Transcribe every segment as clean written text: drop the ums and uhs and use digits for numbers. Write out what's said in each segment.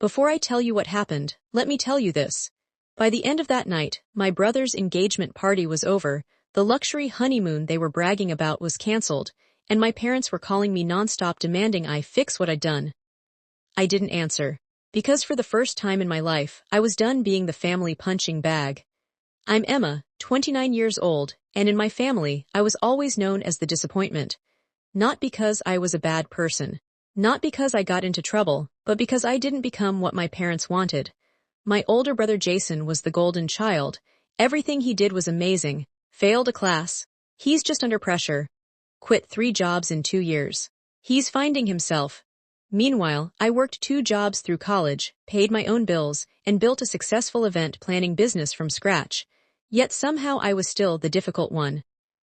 Before I tell you what happened, let me tell you this. By the end of that night, my brother's engagement party was over, the luxury honeymoon they were bragging about was cancelled, and my parents were calling me nonstop demanding I fix what I'd done. I didn't answer. Because for the first time in my life, I was done being the family punching bag. I'm Emma, 29 years old, and in my family, I was always known as the disappointment. Not because I was a bad person. Not because I got into trouble, but because I didn't become what my parents wanted. My older brother Jason was the golden child. Everything he did was amazing. Failed a class. He's just under pressure. Quit 3 jobs in 2 years. He's finding himself. Meanwhile, I worked 2 jobs through college, paid my own bills, and built a successful event planning business from scratch. Yet somehow I was still the difficult one.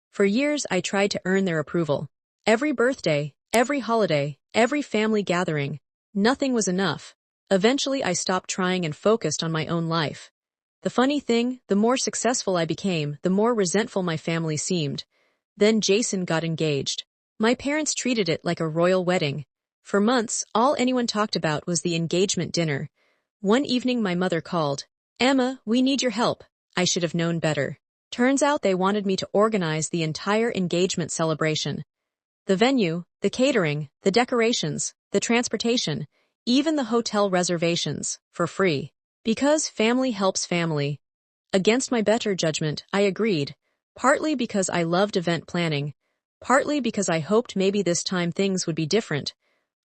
For years I tried to earn their approval. Every birthday, every holiday, every family gathering. Nothing was enough. Eventually I stopped trying and focused on my own life. The funny thing, the more successful I became, the more resentful my family seemed. Then Jason got engaged. My parents treated it like a royal wedding. For months, all anyone talked about was the engagement dinner. One evening my mother called. "Emma, we need your help." I should have known better. Turns out they wanted me to organize the entire engagement celebration. The venue, the catering, the decorations, the transportation, even the hotel reservations, for free. Because family helps family. Against my better judgment, I agreed. Partly because I loved event planning. Partly because I hoped maybe this time things would be different.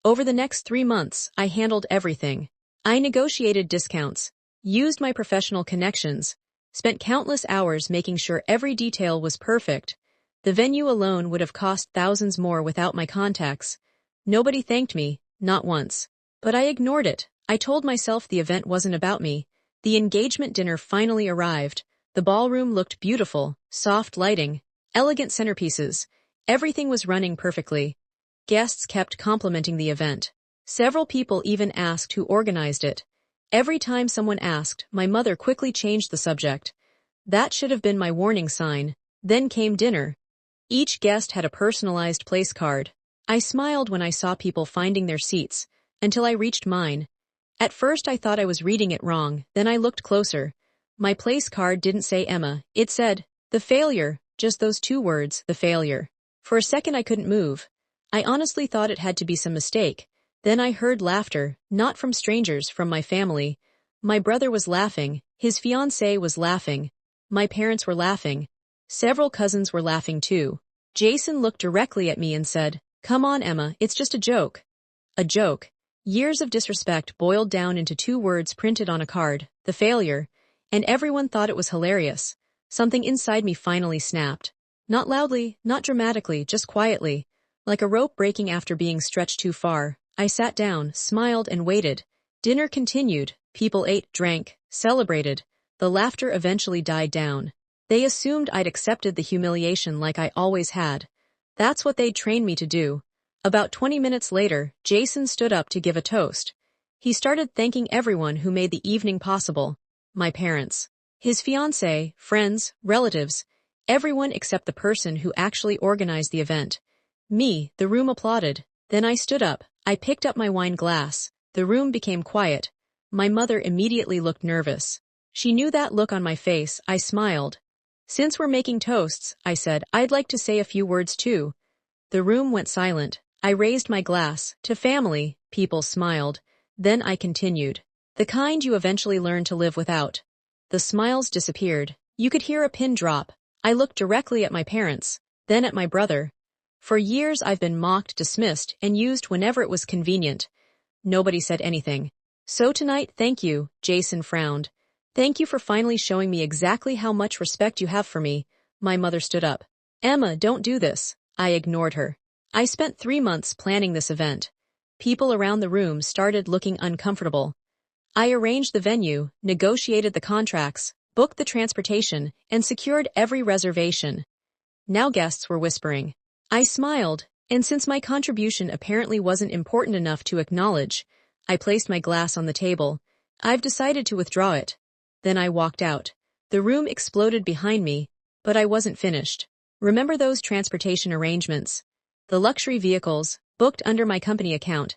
Over the next 3 months, I handled everything. I negotiated discounts, used my professional connections, spent countless hours making sure every detail was perfect. The venue alone would have cost thousands more without my contacts. Nobody thanked me, not once. But I ignored it. I told myself the event wasn't about me. The engagement dinner finally arrived. The ballroom looked beautiful, soft lighting, elegant centerpieces. Everything was running perfectly. Guests kept complimenting the event. Several people even asked who organized it. Every time someone asked, my mother quickly changed the subject. That should have been my warning sign. Then came dinner. Each guest had a personalized place card. I smiled when I saw people finding their seats, until I reached mine. At first I thought I was reading it wrong, then I looked closer. My place card didn't say Emma, it said, "The Failure," just those 2 words, "The Failure." For a second I couldn't move. I honestly thought it had to be some mistake. Then I heard laughter, not from strangers, from my family. My brother was laughing, his fiancée was laughing, my parents were laughing. Several cousins were laughing too. Jason looked directly at me and said, "Come on, Emma, it's just a joke." A joke. Years of disrespect boiled down into 2 words printed on a card, "The Failure," and everyone thought it was hilarious. Something inside me finally snapped. Not loudly, not dramatically, just quietly. Like a rope breaking after being stretched too far, I sat down, smiled, and waited. Dinner continued. People ate, drank, celebrated. The laughter eventually died down. They assumed I'd accepted the humiliation like I always had. That's what they'd trained me to do. About 20 minutes later, Jason stood up to give a toast. He started thanking everyone who made the evening possible. My parents, his fiancée, friends, relatives, everyone except the person who actually organized the event. Me, the room applauded. Then I stood up. I picked up my wine glass. The room became quiet. My mother immediately looked nervous. She knew that look on my face. I smiled. "Since we're making toasts," I said, "I'd like to say a few words too." The room went silent. I raised my glass. "To family." People smiled. Then I continued. "The kind you eventually learn to live without." The smiles disappeared. You could hear a pin drop. I looked directly at my parents, then at my brother. For years I've been mocked, dismissed, and used whenever it was convenient. Nobody said anything. "So tonight, thank you," Jason frowned. "Thank you for finally showing me exactly how much respect you have for me." My mother stood up. "Emma, don't do this." I ignored her. I spent 3 months planning this event. People around the room started looking uncomfortable. I arranged the venue, negotiated the contracts, booked the transportation, and secured every reservation. Now guests were whispering. I smiled, and since my contribution apparently wasn't important enough to acknowledge, I placed my glass on the table. "I've decided to withdraw it." Then I walked out. The room exploded behind me, but I wasn't finished. Remember those transportation arrangements? The luxury vehicles, booked under my company account.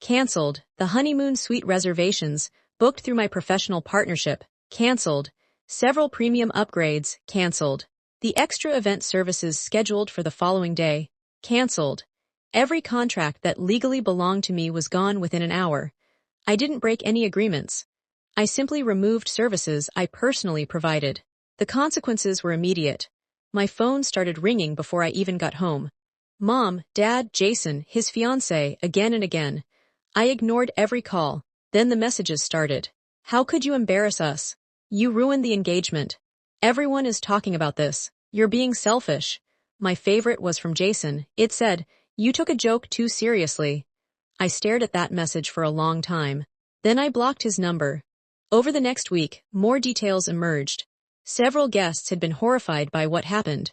Cancelled. The honeymoon suite reservations, booked through my professional partnership. Cancelled. Several premium upgrades. Cancelled. The extra event services scheduled for the following day. Cancelled. Every contract that legally belonged to me was gone within an hour. I didn't break any agreements. I simply removed services I personally provided. The consequences were immediate. My phone started ringing before I even got home. Mom, Dad, Jason, his fiancée, again and again. I ignored every call. Then the messages started. How could you embarrass us? You ruined the engagement. Everyone is talking about this. You're being selfish. My favorite was from Jason. It said, "You took a joke too seriously." I stared at that message for a long time. Then I blocked his number. Over the next week, more details emerged. Several guests had been horrified by what happened.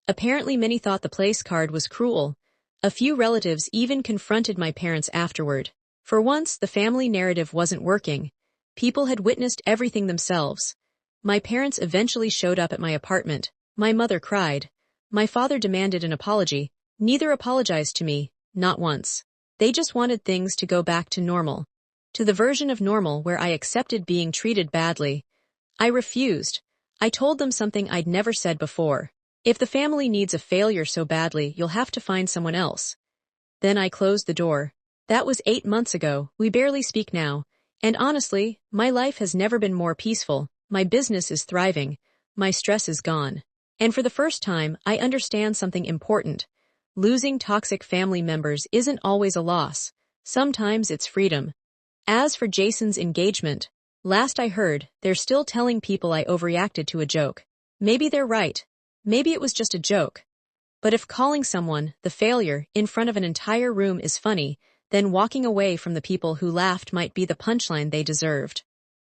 Apparently many thought the place card was cruel. A few relatives even confronted my parents afterward. For once, the family narrative wasn't working. People had witnessed everything themselves. My parents eventually showed up at my apartment. My mother cried. My father demanded an apology. Neither apologized to me, not once. They just wanted things to go back to normal. To the version of normal where I accepted being treated badly. I refused. I told them something I'd never said before. If the family needs a failure so badly, you'll have to find someone else. Then I closed the door. That was 8 months ago. We barely speak now. And honestly, my life has never been more peaceful. My business is thriving. My stress is gone. And for the first time, I understand something important. Losing toxic family members isn't always a loss. Sometimes it's freedom. As for Jason's engagement, last I heard, they're still telling people I overreacted to a joke. Maybe they're right. Maybe it was just a joke. But if calling someone, the failure, in front of an entire room is funny, then walking away from the people who laughed might be the punchline they deserved.